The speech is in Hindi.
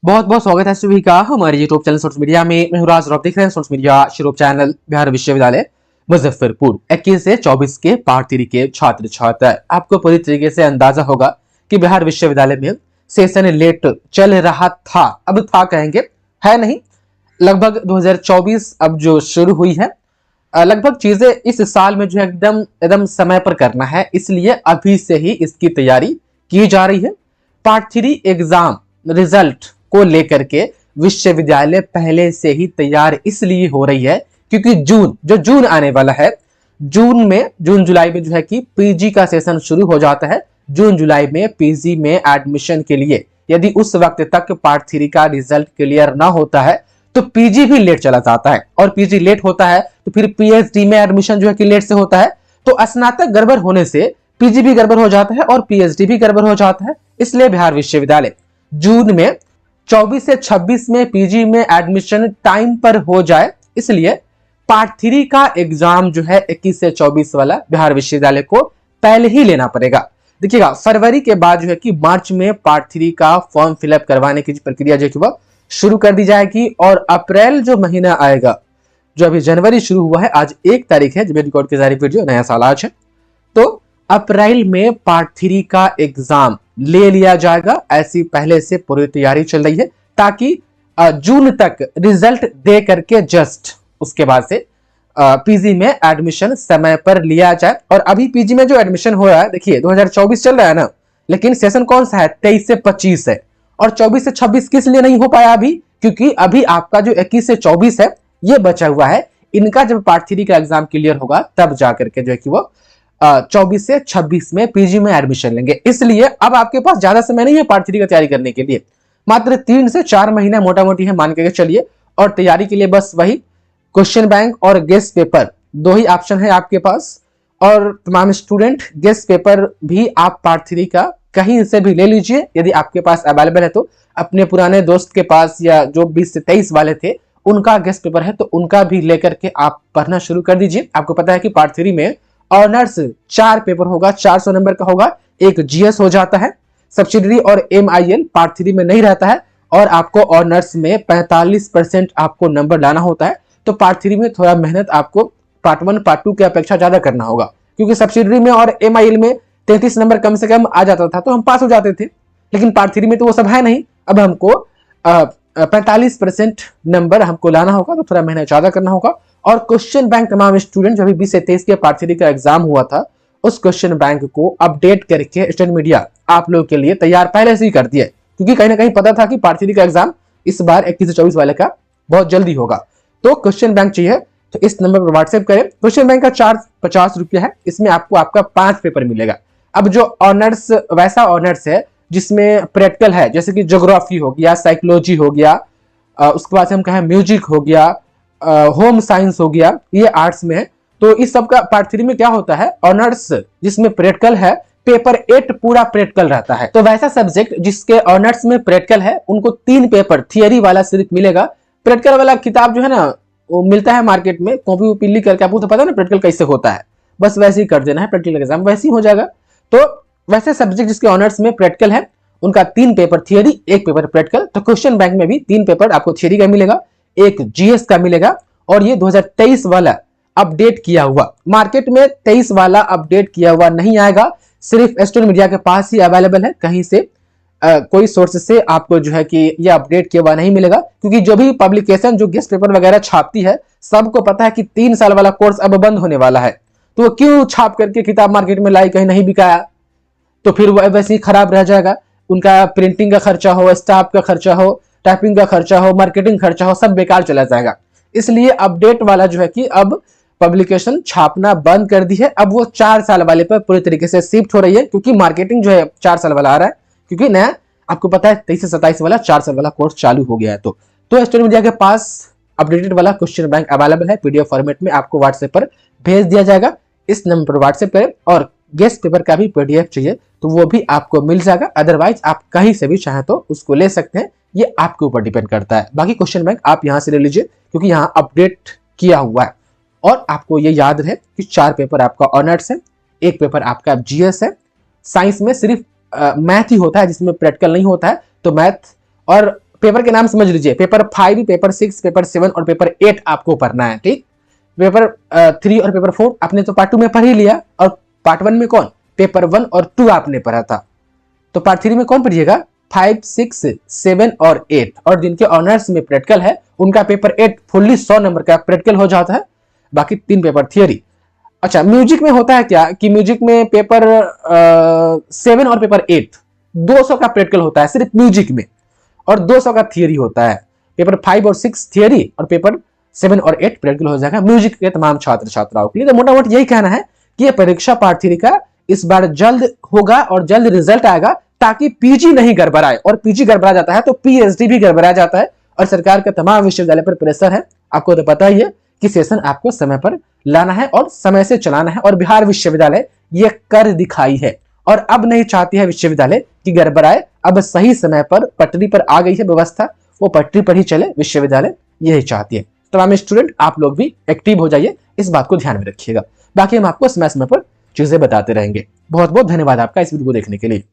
बहुत बहुत स्वागत है सभी का हमारे यूट्यूब चैनल सोर्स मीडिया में। मैं हूं राज और आप देख रहे हैं source media YouTube channel. Bihar विश्वविद्यालय मुजफ्फरपुर 21 से 24 के पार्ट 3 के छात्र छात्रा, आपको पूरी तरीके से अंदाजा होगा कि बिहार विश्वविद्यालय में सेशन लेट चल रहा था। अब था कहेंगे, है नहीं, लगभग 2024 अब जो शुरू हुई है। लगभग चीजें इस साल में जो है एकदम एकदम समय पर करना है, इसलिए अभी से ही इसकी तैयारी की जा रही है। पार्ट 3 एग्जाम रिजल्ट को लेकर के विश्वविद्यालय पहले से ही तैयार इसलिए हो रही है क्योंकि जून आने वाला है। जून जुलाई में जो है कि पीजी का सेशन शुरू हो जाता है। जून जुलाई में पीजी में एडमिशन के लिए यदि उस वक्त तक पार्ट 3 का रिजल्ट क्लियर ना होता है तो पीजी भी लेट चला जाता है, और पीजी लेट होता है तो फिर पीएचडी में एडमिशन जो है कि लेट से होता है। तो स्नातक गड़बड़ होने से पीजी भी गड़बड़ हो जाता है और पीएचडी भी गड़बड़ हो जाता है। इसलिए बिहार विश्वविद्यालय जून में 24 से 26 में पीजी में एडमिशन टाइम पर हो जाए, इसलिए पार्ट 3 का एग्जाम जो है 21 से 24 वाला बिहार विश्वविद्यालय को पहले ही लेना पड़ेगा। देखिएगा, फरवरी के बाद जो है कि मार्च में पार्ट 3 का फॉर्म फिलअप करवाने की प्रक्रिया जो है वह शुरू कर दी जाएगी, और अप्रैल जो महीना आएगा, जो अभी जनवरी शुरू हुआ है, आज 1 तारीख है जब रिकॉर्ड की जा रही वीडियो, नया साल आज है, तो अप्रैल में पार्ट 3 का एग्जाम ले लिया जाएगा। ऐसी पहले से पूरी तैयारी चल रही है ताकि जून तक रिजल्ट दे करके जस्ट उसके बाद से पीजी में एडमिशन समय पर लिया जाए। और अभी पीजी में जो एडमिशन हो रहा है, देखिए 2024 चल रहा है ना, लेकिन सेशन कौन सा है, 23 से 25 है, और 24 से 26 किस लिए नहीं हो पाया अभी, क्योंकि अभी आपका जो 21 से 24 है ये बचा हुआ है। इनका जब पार्ट 3 का एग्जाम क्लियर होगा तब जाकर के जो है कि वो 24 से 26 में पीजी में एडमिशन लेंगे। इसलिए अब आपके पास ज्यादा समय नहीं है पार्ट 3 का तैयारी करने के लिए, मात्र 3 से 4 महीना मोटा मोटी है मान के चलिए। और तैयारी के लिए बस वही क्वेश्चन बैंक और गेस्ट पेपर, दो ही ऑप्शन है आपके पास। और तमाम स्टूडेंट गेस्ट पेपर भी आप पार्ट 3 का कहीं से भी ले लीजिए, यदि आपके पास अवेलेबल है तो। अपने पुराने दोस्त के पास या जो 20 से 23 वाले थे उनका गेस्ट पेपर है तो उनका भी लेकर के आप पढ़ना शुरू कर दीजिए। आपको पता है कि पार्ट 3 में ऑनर्स 4 पेपर होगा, 400 नंबर का होगा। एक जीएस हो जाता है, सब्सिडरी और एमआईएल पार्ट 3 में नहीं रहता है, और आपको ऑनर्स में 45% आपको नंबर लाना होता है। तो पार्ट 3 में थोड़ा मेहनत आपको पार्ट 1 पार्ट 2 की अपेक्षा ज्यादा करना होगा, क्योंकि सब्सिडरी में और एमआईएल में 33 नंबर कम से कम आ जाता था तो हम पास हो जाते थे, लेकिन पार्ट 3 में तो वो सब है नहीं। अब हमको 45% नंबर हमको लाना होगा, तो थोड़ा मेहनत ज्यादा करना होगा। और क्वेश्चन बैंक तमाम स्टूडेंट जो अभी 20 से 23 के पार्ट 3 का एग्जाम हुआ था, उस क्वेश्चन बैंक को अपडेट करके स्टूडेंट मीडिया आप लोगों के लिए तैयार पहले से ही कर दिया है, क्योंकि कहीं ना कहीं पता था कि पार्ट 3 का एग्जाम इस बार 21 से 24 वाले का बहुत जल्दी होगा। तो क्वेश्चन बैंक चाहिए तो इस नंबर पर व्हाट्सएप करें। क्वेश्चन बैंक का चार्ज 50 रुपया है, इसमें आपको आपका 5 पेपर मिलेगा। अब जो ऑनर्स, वैसा ऑनर्स है जिसमें प्रैक्टिकल है, जैसे कि ज्योग्राफी हो गया, साइकोलॉजी हो गया, उसके बाद हम कहें म्यूजिक हो गया, होम साइंस हो गया, ये आर्ट्स में है। तो इस सब का पार्ट 3 में क्या होता है, ऑनर्स जिसमें प्रैक्टिकल है, पेपर 8 पूरा प्रैक्टिकल रहता है। तो वैसा सब्जेक्ट जिसके ऑनर्स में प्रैक्टिकल है उनको 3 पेपर थियरी वाला सिर्फ मिलेगा। प्रैक्टिकल वाला किताब जो है ना वो मिलता है मार्केट में, कॉपी वॉपी लिख करके, आपको तो पता है ना प्रैक्टिकल कैसे होता है, बस वैसे ही कर देना है, प्रैक्टिकल एग्जाम वैसे ही हो जाएगा। तो वैसे सब्जेक्ट जिसके ऑनर्स में प्रैक्टिकल है उनका 3 पेपर थियरी, 1 पेपर प्रैक्टिकल। तो क्वेश्चन बैंक में भी 3 पेपर आपको थियरी का मिलेगा, 1 जीएस का मिलेगा। और ये 2023 वाला अपडेट किया हुआ, मार्केट में 23 वाला अपडेट किया हुआ नहीं आएगा, सिर्फ स्टूडेंट मीडिया के पास ही अवेलेबल है। कहीं से कोई सोर्स से आपको जो है कि ये अपडेट किया हुआ नहीं मिलेगा, क्योंकि जो भी पब्लिकेशन जो गेस्ट पेपर वगैरह छापती है सबको पता है कि 3 साल वाला कोर्स अब बंद होने वाला है, तो वो क्यों छाप करके किताब मार्केट में लाई, कहीं नहीं बिकाया तो फिर वो वैसे ही खराब रह जाएगा। उनका प्रिंटिंग का खर्चा हो, स्टाफ का खर्चा हो, टाइपिंग का खर्चा हो, मार्केटिंग खर्चा हो, सब बेकार चला जाएगा। इसलिए अपडेट वाला जो है कि अब पब्लिकेशन छापना बंद कर दी है, अब वो 4 साल वाले पर पूरी तरीके से शिफ्ट हो रही है, क्योंकि मार्केटिंग जो है 4 साल वाला आ रहा है, क्योंकि नया आपको पता है 23 से 27 वाला 4 साल वाला कोर्स चालू हो गया है। तो स्टूडेंट मीडिया के पास अपडेटेड वाला क्वेश्चन बैंक अवेलेबल है, पीडीएफ फॉर्मेट में आपको व्हाट्सएप पर भेज दिया जाएगा। इस नंबर पर व्हाट्सएप करें, और गेस्ट पेपर का भी पीडीएफ चाहिए तो वो भी आपको मिल जाएगा। अदरवाइज आप कहीं से भी चाहे तो उसको ले सकते हैं, ये आपके ऊपर डिपेंड करता है। बाकी क्वेश्चन बैंक आप यहां से ले लीजिए, क्योंकि यहाँ अपडेट किया हुआ है। और आपको ये याद रहे कि 4 पेपर आपका ऑनर्स है, 1 पेपर आपका जीएस है। साइंस में सिर्फ मैथ ही होता है जिसमें प्रैक्टिकल नहीं होता है, तो मैथ और पेपर के नाम समझ लीजिए, पेपर 5, पेपर 6, पेपर 7 और पेपर 8 आपको पढ़ना है। ठीक, पेपर 3 और पेपर 4 आपने तो पार्ट 2 में पढ़ ही लिया, और पार्ट 1 में कौन, पेपर 1 और 2 आपने पढ़ा था। तो पार्ट 3 में कौन पढ़िएगा, 5, 6, 7 और 8, और जिनके ऑनर्स में प्रैक्टिकल है उनका पेपर 8 फुल्ली 100 नंबर का प्रैक्टिकल हो जाता है, बाकी 3 पेपर थियरी। अच्छा, म्यूजिक में होता है क्या कि म्यूजिक में पेपर 7 और पेपर 8 200 का प्रैक्टिकल होता है सिर्फ म्यूजिक में, और 200 का थियरी होता है। पेपर 5 और 6 थियरी और पेपर 7 और 8 प्रैक्टिकल हो जाएगा म्यूजिक के तमाम छात्र छात्राओं के लिए। तो मोटा मोटी यही कहना है कि यह परीक्षा पार्ट 3 का इस बार जल्द होगा और जल्द रिजल्ट आएगा, ताकि पीजी नहीं गड़बड़ाए, और पीजी गड़बड़ा जाता है तो पीएचडी भी गड़बड़ा जाता है, और सरकार का तमाम विश्वविद्यालय पर प्रेशर है। आपको तो पता ही है कि सेशन आपको समय पर लाना है और समय से चलाना है, और बिहार विश्वविद्यालय ये कर दिखाई है, और अब नहीं चाहती है विश्वविद्यालय कि गड़बड़ाए। अब सही समय पर पटरी पर आ गई है व्यवस्था, वो पटरी पर ही चले विश्वविद्यालय, यही चाहती है। तमाम स्टूडेंट आप लोग भी एक्टिव हो जाइए, इस बात को ध्यान में रखिएगा। बाकी हम आपको समय समय पर चीजें बताते रहेंगे। बहुत बहुत धन्यवाद आपका इस वीडियो को देखने के लिए।